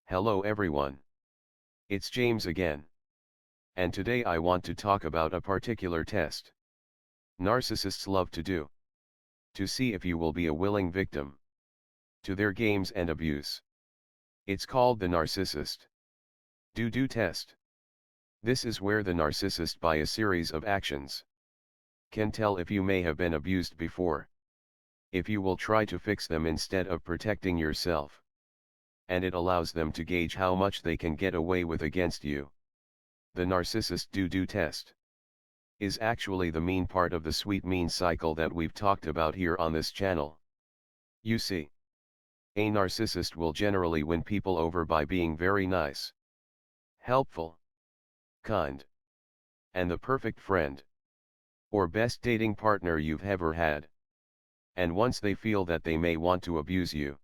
Hello everyone. It's James again. And today I want to talk about a particular test narcissists love to do. To see if you will be a willing victim to their games and abuse. It's called the Narcissist DOO DOO Test. This is where the narcissist, by a series of actions, can tell if you may have been abused before. If you will try to fix them instead of protecting yourself. And it allows them to gauge how much they can get away with against you. The Narcissist DOO DOO Test is actually the mean part of the sweet mean cycle that we've talked about here on this channel. You see, a narcissist will generally win people over by being very nice, helpful, kind, and the perfect friend or best dating partner you've ever had. And once they feel that they may want to abuse you,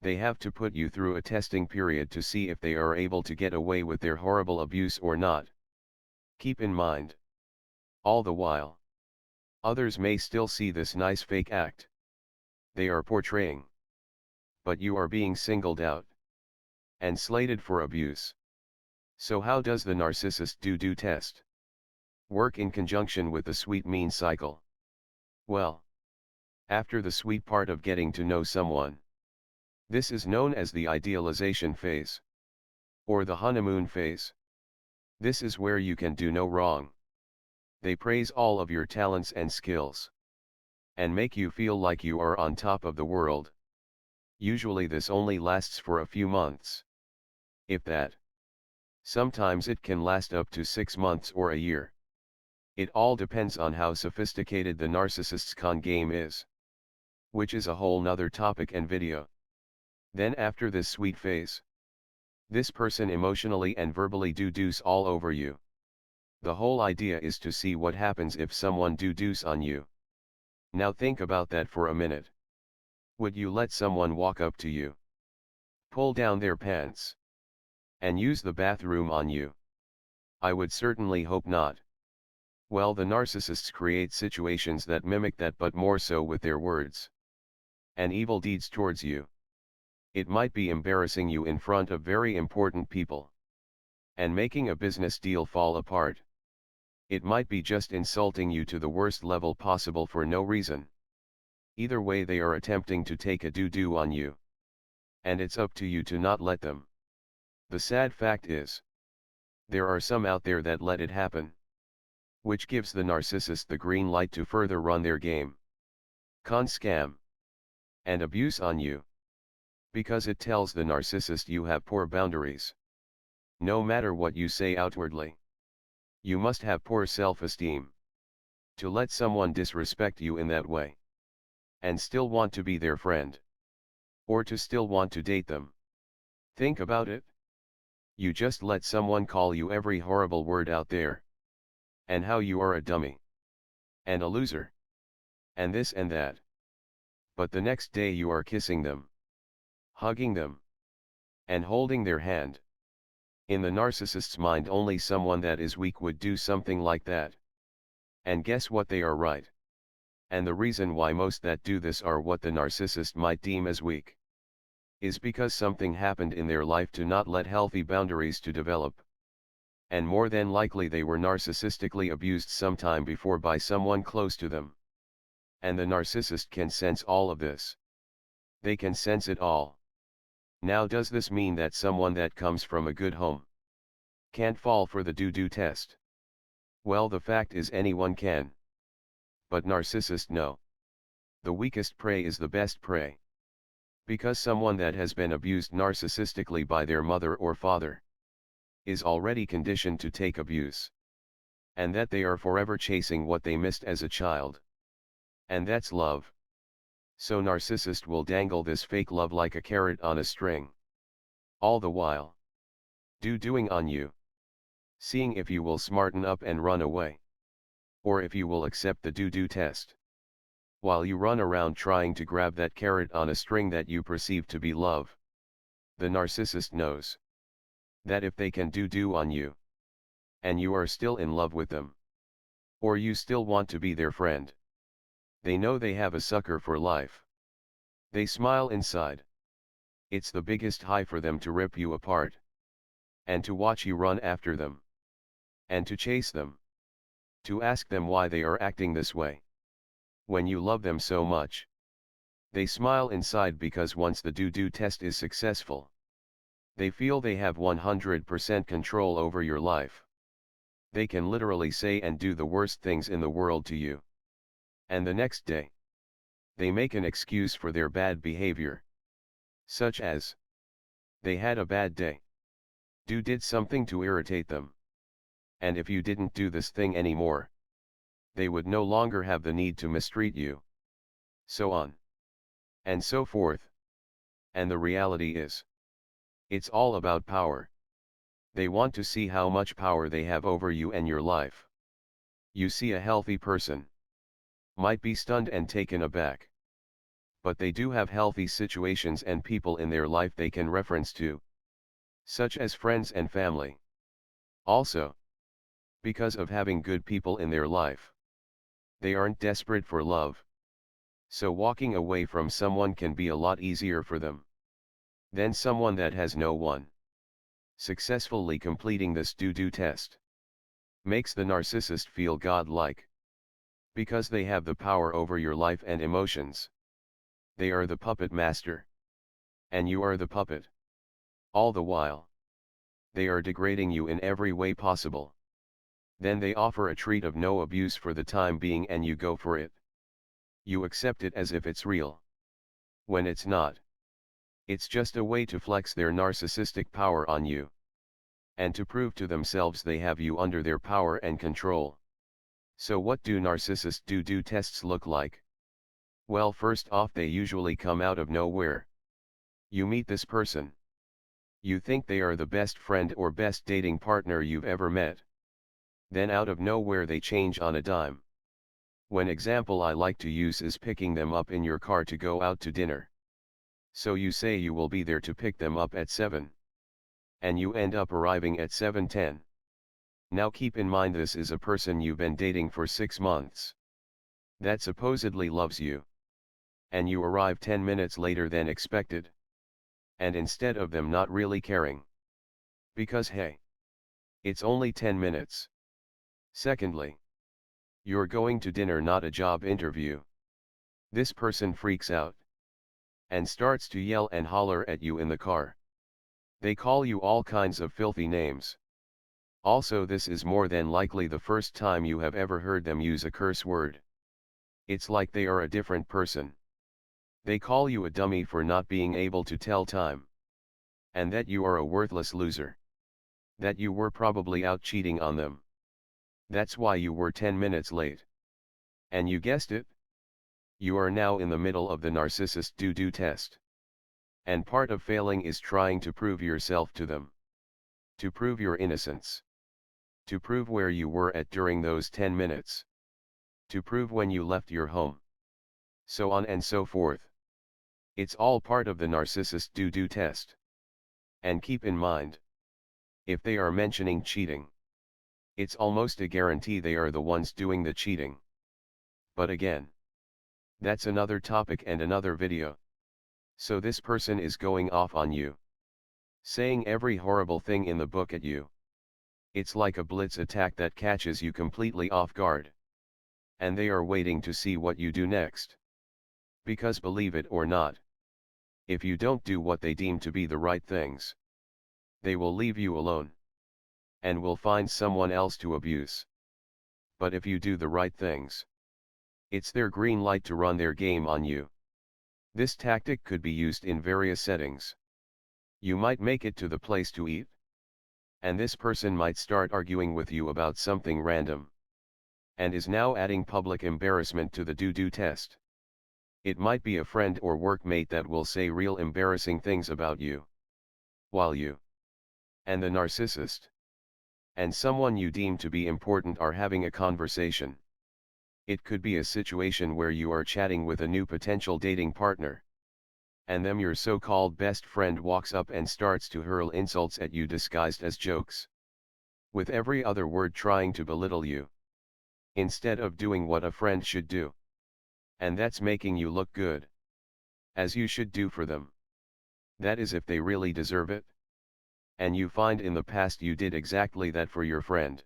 they have to put you through a testing period to see if they are able to get away with their horrible abuse or not. Keep in mind, all the while, others may still see this nice fake act they are portraying. But you are being singled out and slated for abuse. So how does the Narcissist DOO DOO Test work in conjunction with the sweet mean cycle? Well, after the sweet part of getting to know someone, this is known as the idealization phase, or the honeymoon phase. This is where you can do no wrong. They praise all of your talents and skills, and make you feel like you are on top of the world. Usually this only lasts for a few months, if that. Sometimes it can last up to 6 months or a year. It all depends on how sophisticated the narcissist's con game is, which is a whole nother topic and video. Then after this sweet phase, this person emotionally and verbally doo-doos all over you. The whole idea is to see what happens if someone doo-doos on you. Now think about that for a minute. Would you let someone walk up to you, pull down their pants, and use the bathroom on you? I would certainly hope not. Well, the narcissists create situations that mimic that, but more so with their words and evil deeds towards you. It might be embarrassing you in front of very important people and making a business deal fall apart. It might be just insulting you to the worst level possible for no reason. Either way, they are attempting to take a doo-doo on you, and it's up to you to not let them. The sad fact is, there are some out there that let it happen, which gives the narcissist the green light to further run their game, con scam, and abuse on you. Because it tells the narcissist you have poor boundaries. No matter what you say outwardly, you must have poor self-esteem to let someone disrespect you in that way, and still want to be their friend, or to still want to date them. Think about it. You just let someone call you every horrible word out there, and how you are a dummy, and a loser, and this and that. But the next day you are kissing them, hugging them, and holding their hand. In the narcissist's mind, only someone that is weak would do something like that. And guess what? They are right. And the reason why most that do this are what the narcissist might deem as weak is because something happened in their life to not let healthy boundaries to develop. And more than likely they were narcissistically abused sometime before by someone close to them. And the narcissist can sense all of this. They can sense it all. Now, does this mean that someone that comes from a good home can't fall for the DOO DOO test? Well, the fact is anyone can. But narcissists know. The weakest prey is the best prey. Because someone that has been abused narcissistically by their mother or father is already conditioned to take abuse. And that they are forever chasing what they missed as a child. And that's love. So narcissist will dangle this fake love like a carrot on a string, all the while doo-dooing on you, seeing if you will smarten up and run away, or if you will accept the DOO DOO test, while you run around trying to grab that carrot on a string that you perceive to be love. The narcissist knows that if they can doo-doo on you, and you are still in love with them, or you still want to be their friend, they know they have a sucker for life. They smile inside. It's the biggest high for them to rip you apart. And to watch you run after them. And to chase them. To ask them why they are acting this way. When you love them so much. They smile inside because once the DOO test is successful. They feel they have 100% control over your life. They can literally say and do the worst things in the world to you. And the next day, they make an excuse for their bad behavior. Such as, they had a bad day. DOO did something to irritate them. And if you didn't do this thing anymore, they would no longer have the need to mistreat you. So on. And so forth. And the reality is, it's all about power. They want to see how much power they have over you and your life. You see a healthy person. Might be stunned and taken aback. But they do have healthy situations and people in their life they can reference to. Such as friends and family. Also, because of having good people in their life. They aren't desperate for love. So walking away from someone can be a lot easier for them. Than someone that has no one. Successfully completing this DOO test. Makes the narcissist feel godlike. Because they have the power over your life and emotions. They are the puppet master. And you are the puppet. All the while. They are degrading you in every way possible. Then they offer a treat of no abuse for the time being and you go for it. You accept it as if it's real. When it's not. It's just a way to flex their narcissistic power on you. And to prove to themselves they have you under their power and control. So what do narcissist DOO tests look like? Well, first off, they usually come out of nowhere. You meet this person. You think they are the best friend or best dating partner you've ever met. Then out of nowhere they change on a dime. One example I like to use is picking them up in your car to go out to dinner. So you say you will be there to pick them up at 7. And you end up arriving at 7:10. Now keep in mind this is a person you've been dating for 6 months. That supposedly loves you. And you arrive 10 minutes later than expected. And instead of them not really caring. Because hey, it's only 10 minutes. Secondly, you're going to dinner, not a job interview. This person freaks out. And starts to yell and holler at you in the car. They call you all kinds of filthy names. Also, this is more than likely the first time you have ever heard them use a curse word. It's like they are a different person. They call you a dummy for not being able to tell time. And that you are a worthless loser. That you were probably out cheating on them. That's why you were 10 minutes late. And you guessed it? You are now in the middle of the narcissist DOO test. And part of failing is trying to prove yourself to them. To prove your innocence. To prove where you were at during those 10 minutes. To prove when you left your home. So on and so forth. It's all part of the narcissist DOO test. And keep in mind, if they are mentioning cheating, it's almost a guarantee they are the ones doing the cheating. But again, that's another topic and another video. So this person is going off on you. Saying every horrible thing in the book at you. It's like a blitz attack that catches you completely off guard. And they are waiting to see what you do next. Because believe it or not, if you don't do what they deem to be the right things, they will leave you alone. And will find someone else to abuse. But if you do the right things, it's their green light to run their game on you. This tactic could be used in various settings. You might make it to the place to eat. And this person might start arguing with you about something random. And is now adding public embarrassment to the DOO test. It might be a friend or workmate that will say real embarrassing things about you. While you and the narcissist and someone you deem to be important are having a conversation. It could be a situation where you are chatting with a new potential dating partner. And them your so-called best friend walks up and starts to hurl insults at you disguised as jokes. With every other word trying to belittle you. Instead of doing what a friend should do. And that's making you look good. As you should do for them. That is if they really deserve it. And you find in the past you did exactly that for your friend.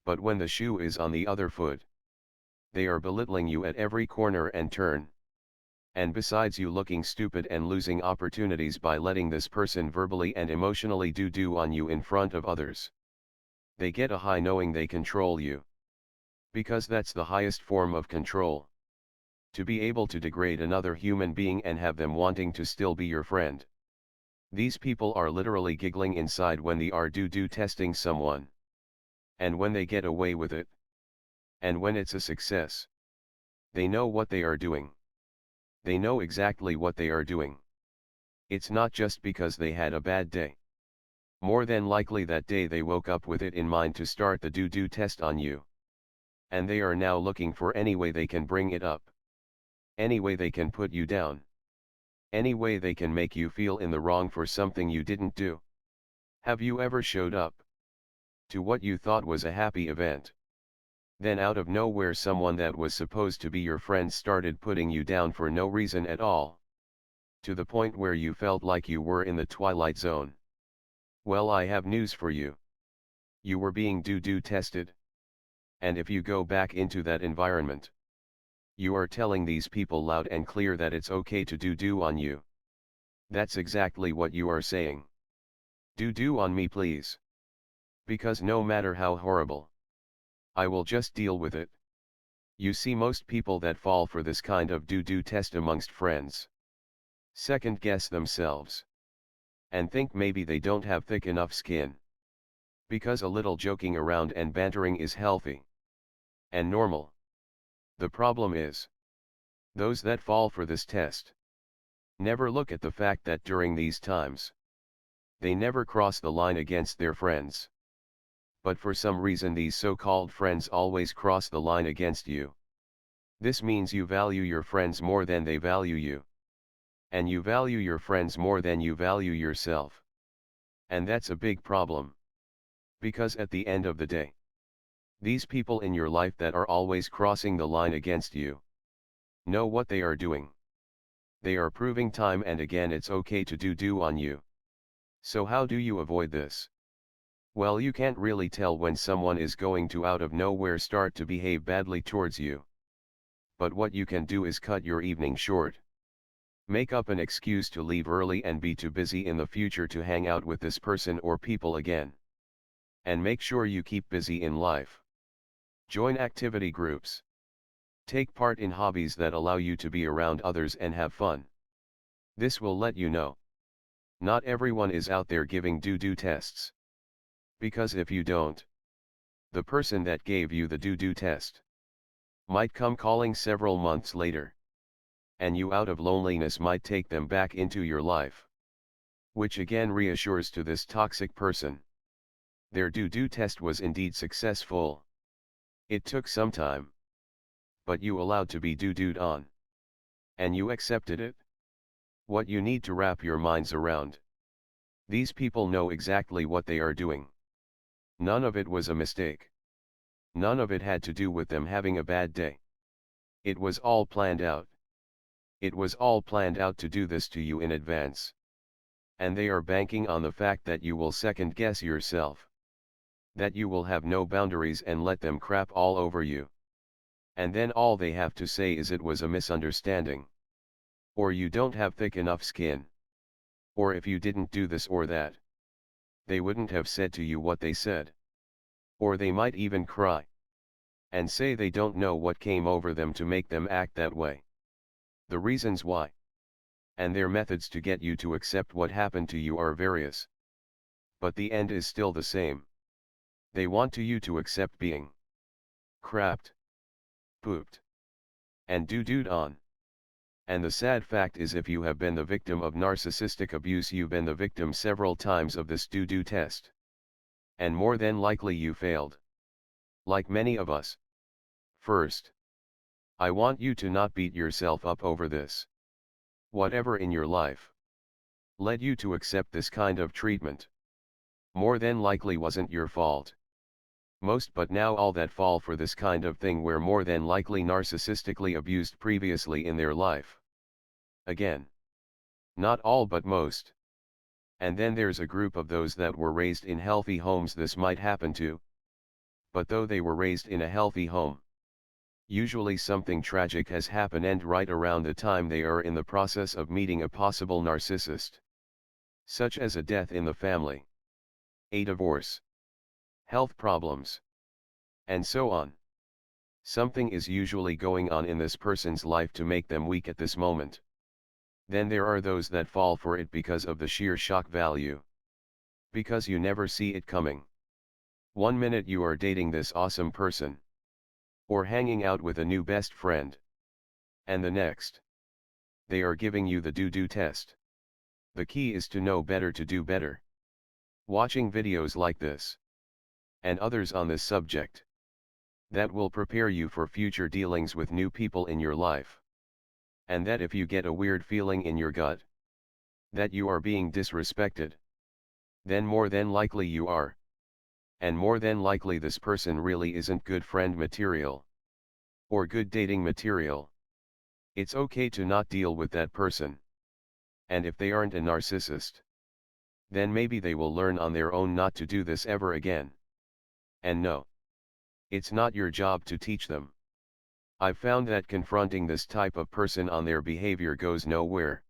But when the shoe is on the other foot, they are belittling you at every corner and turn. And besides you looking stupid and losing opportunities by letting this person verbally and emotionally do on you in front of others. They get a high knowing they control you. Because that's the highest form of control. To be able to degrade another human being and have them wanting to still be your friend. These people are literally giggling inside when they are do testing someone. And when they get away with it. And when it's a success. They know what they are doing. They know exactly what they are doing. It's not just because they had a bad day. More than likely that day they woke up with it in mind to start the do test on you. And they are now looking for any way they can bring it up. Any way they can put you down. Any way they can make you feel in the wrong for something you didn't do. Have you ever showed up to what you thought was a happy event? Then out of nowhere someone that was supposed to be your friend started putting you down for no reason at all. To the point where you felt like you were in the twilight zone. Well, I have news for you. You were being do tested. And if you go back into that environment, you are telling these people loud and clear that it's okay to do on you. That's exactly what you are saying. Do on me please. Because no matter how horrible, I will just deal with it. You see, most people that fall for this kind of do test amongst friends second guess themselves. And think maybe they don't have thick enough skin. Because a little joking around and bantering is healthy. And normal. The problem is, those that fall for this test never look at the fact that during these times, they never cross the line against their friends. But for some reason these so-called friends always cross the line against you. This means you value your friends more than they value you. And you value your friends more than you value yourself. And that's a big problem. Because at the end of the day, these people in your life that are always crossing the line against you know what they are doing. They are proving time and again it's okay to do on you. So how do you avoid this? Well, you can't really tell when someone is going to out of nowhere start to behave badly towards you. But what you can do is cut your evening short. Make up an excuse to leave early and be too busy in the future to hang out with this person or people again. And make sure you keep busy in life. Join activity groups. Take part in hobbies that allow you to be around others and have fun. This will let you know. Not everyone is out there giving do tests. Because if you don't, the person that gave you the do test might come calling several months later. And you out of loneliness might take them back into your life. Which again reassures to this toxic person. Their do test was indeed successful. It took some time. But you allowed to be do on. And you accepted it. What you need to wrap your minds around. These people know exactly what they are doing. None of it was a mistake. None of it had to do with them having a bad day. It was all planned out. It was all planned out to do this to you in advance. And they are banking on the fact that you will second guess yourself. That you will have no boundaries and let them crap all over you. And then all they have to say is it was a misunderstanding. Or you don't have thick enough skin. Or if you didn't do this or that. They wouldn't have said to you what they said. Or they might even cry. And say they don't know what came over them to make them act that way. The reasons why. And their methods to get you to accept what happened to you are various. But the end is still the same. They want you to accept being crapped, pooped, and do on. And the sad fact is if you have been the victim of narcissistic abuse, you've been the victim several times of this do test. And more than likely you failed. Like many of us. First, I want you to not beat yourself up over this. Whatever in your life led you to accept this kind of treatment more than likely wasn't your fault. Most but now all that fall for this kind of thing were more than likely narcissistically abused previously in their life. Again, Not all but most. And then there's a group of those that were raised in healthy homes this might happen to. But though they were raised in a healthy home, usually something tragic has happened and right around the time they are in the process of meeting a possible narcissist. Such as a death in the family, a divorce, health problems, and so on. Something is usually going on in this person's life to make them weak at this moment. Then there are those that fall for it because of the sheer shock value. Because you never see it coming. One minute you are dating this awesome person, or hanging out with a new best friend, and the next, they are giving you the do-do test. The key is to know better to do better. Watching videos like this, and others on this subject, that will prepare you for future dealings with new people in your life. And that if you get a weird feeling in your gut, that you are being disrespected, then more than likely you are. And more than likely this person really isn't good friend material, or good dating material. It's okay to not deal with that person. And if they aren't a narcissist, then maybe they will learn on their own not to do this ever again. And no, it's not your job to teach them. I've found that confronting this type of person on their behavior goes nowhere.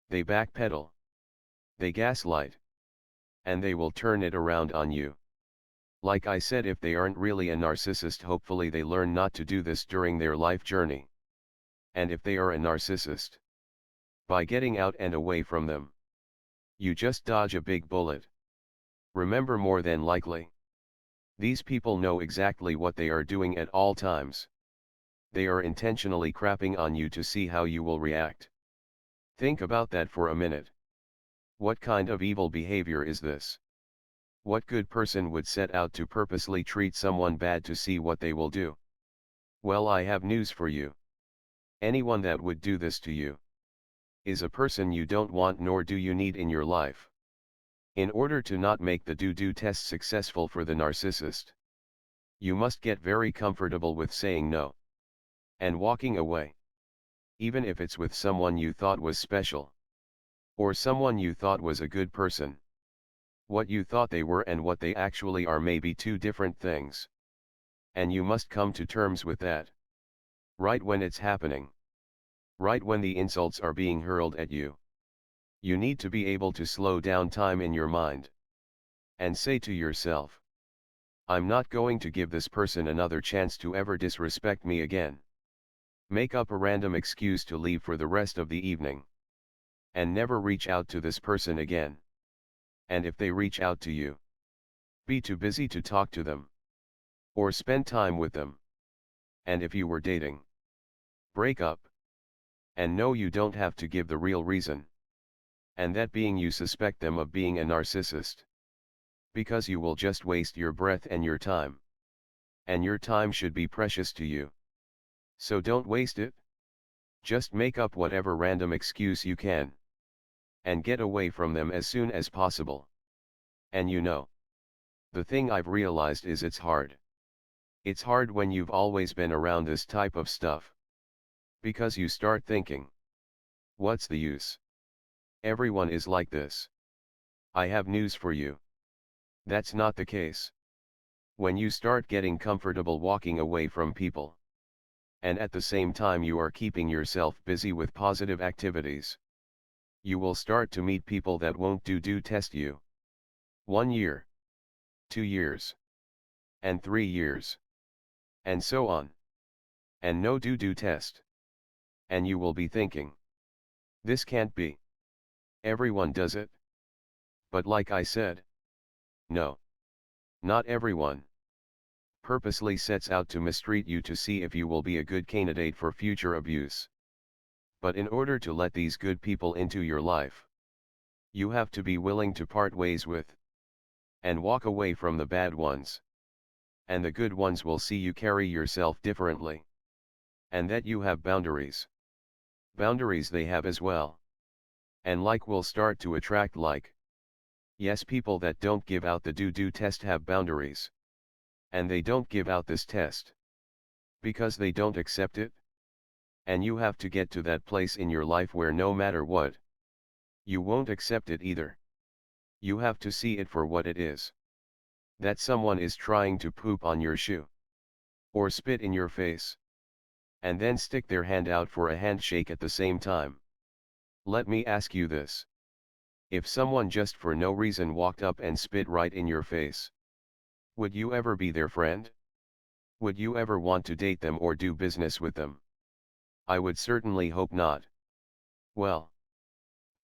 They backpedal, they gaslight, and they will turn it around on you. Like I said, if they aren't really a narcissist, hopefully they learn not to do this during their life journey. And if they are a narcissist, by getting out and away from them, you just dodge a big bullet. Remember, more than likely, these people know exactly what they are doing at all times. They are intentionally crapping on you to see how you will react. Think about that for a minute. What kind of evil behavior is this? What good person would set out to purposely treat someone bad to see what they will do? Well, I have news for you. Anyone that would do this to you is a person you don't want nor do you need in your life. In order to not make the do-do test successful for the narcissist, you must get very comfortable with saying no and walking away. Even if it's with someone you thought was special, or someone you thought was a good person. What you thought they were and what they actually are may be two different things. And you must come to terms with that. Right when it's happening. Right when the insults are being hurled at you. You need to be able to slow down time in your mind. And say to yourself, I'm not going to give this person another chance to ever disrespect me again. Make up a random excuse to leave for the rest of the evening. And never reach out to this person again. And if they reach out to you, be too busy to talk to them, or spend time with them. And if you were dating, break up. And no, you don't have to give the real reason. And that being you suspect them of being a narcissist. Because you will just waste your breath and your time. And your time should be precious to you. So don't waste it. Just make up whatever random excuse you can. And get away from them as soon as possible. And you know, the thing I've realized is it's hard. It's hard when you've always been around this type of stuff. Because you start thinking, what's the use? Everyone is like this. I have news for you. That's not the case. When you start getting comfortable walking away from people, and at the same time you are keeping yourself busy with positive activities, you will start to meet people that won't do test you. 1 year, 2 years, and 3 years, and so on. And no do test. And you will be thinking, this can't be. Everyone does it. But like I said, no. Not everyone purposely sets out to mistreat you to see if you will be a good candidate for future abuse. But in order to let these good people into your life, you have to be willing to part ways with, and walk away from the bad ones. And the good ones will see you carry yourself differently. And that you have boundaries. Boundaries they have as well. And like will start to attract like. Yes, people that don't give out the do test have boundaries. And they don't give out this test. Because they don't accept it. And you have to get to that place in your life where no matter what, You won't accept it either. You have to see it for what it is. That someone is trying to poop on your shoe. Or spit in your face. And then stick their hand out for a handshake at the same time. Let me ask you this. If someone just for no reason walked up and spit right in your face, would you ever be their friend? Would you ever want to date them or do business with them? I would certainly hope not. Well,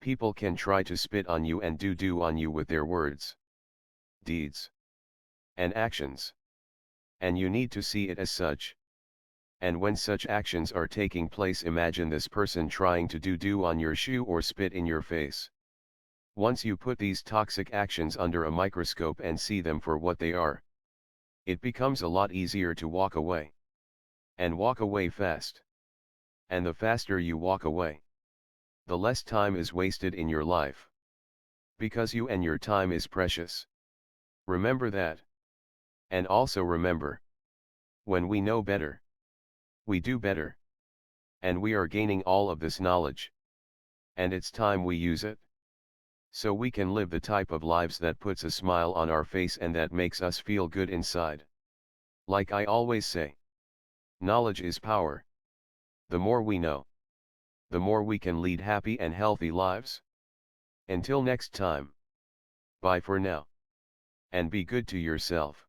people can try to spit on you and do on you with their words, deeds, and actions. And you need to see it as such. And when such actions are taking place, imagine this person trying to do on your shoe or spit in your face. Once you put these toxic actions under a microscope and see them for what they are, it becomes a lot easier to walk away. And walk away fast. And the faster you walk away, the less time is wasted in your life. Because you and your time is precious. Remember that. And also remember, when we know better, we do better. And we are gaining all of this knowledge. And it's time we use it. So we can live the type of lives that puts a smile on our face and that makes us feel good inside. Like I always say, knowledge is power. The more we know, the more we can lead happy and healthy lives. Until next time. Bye for now. And be good to yourself.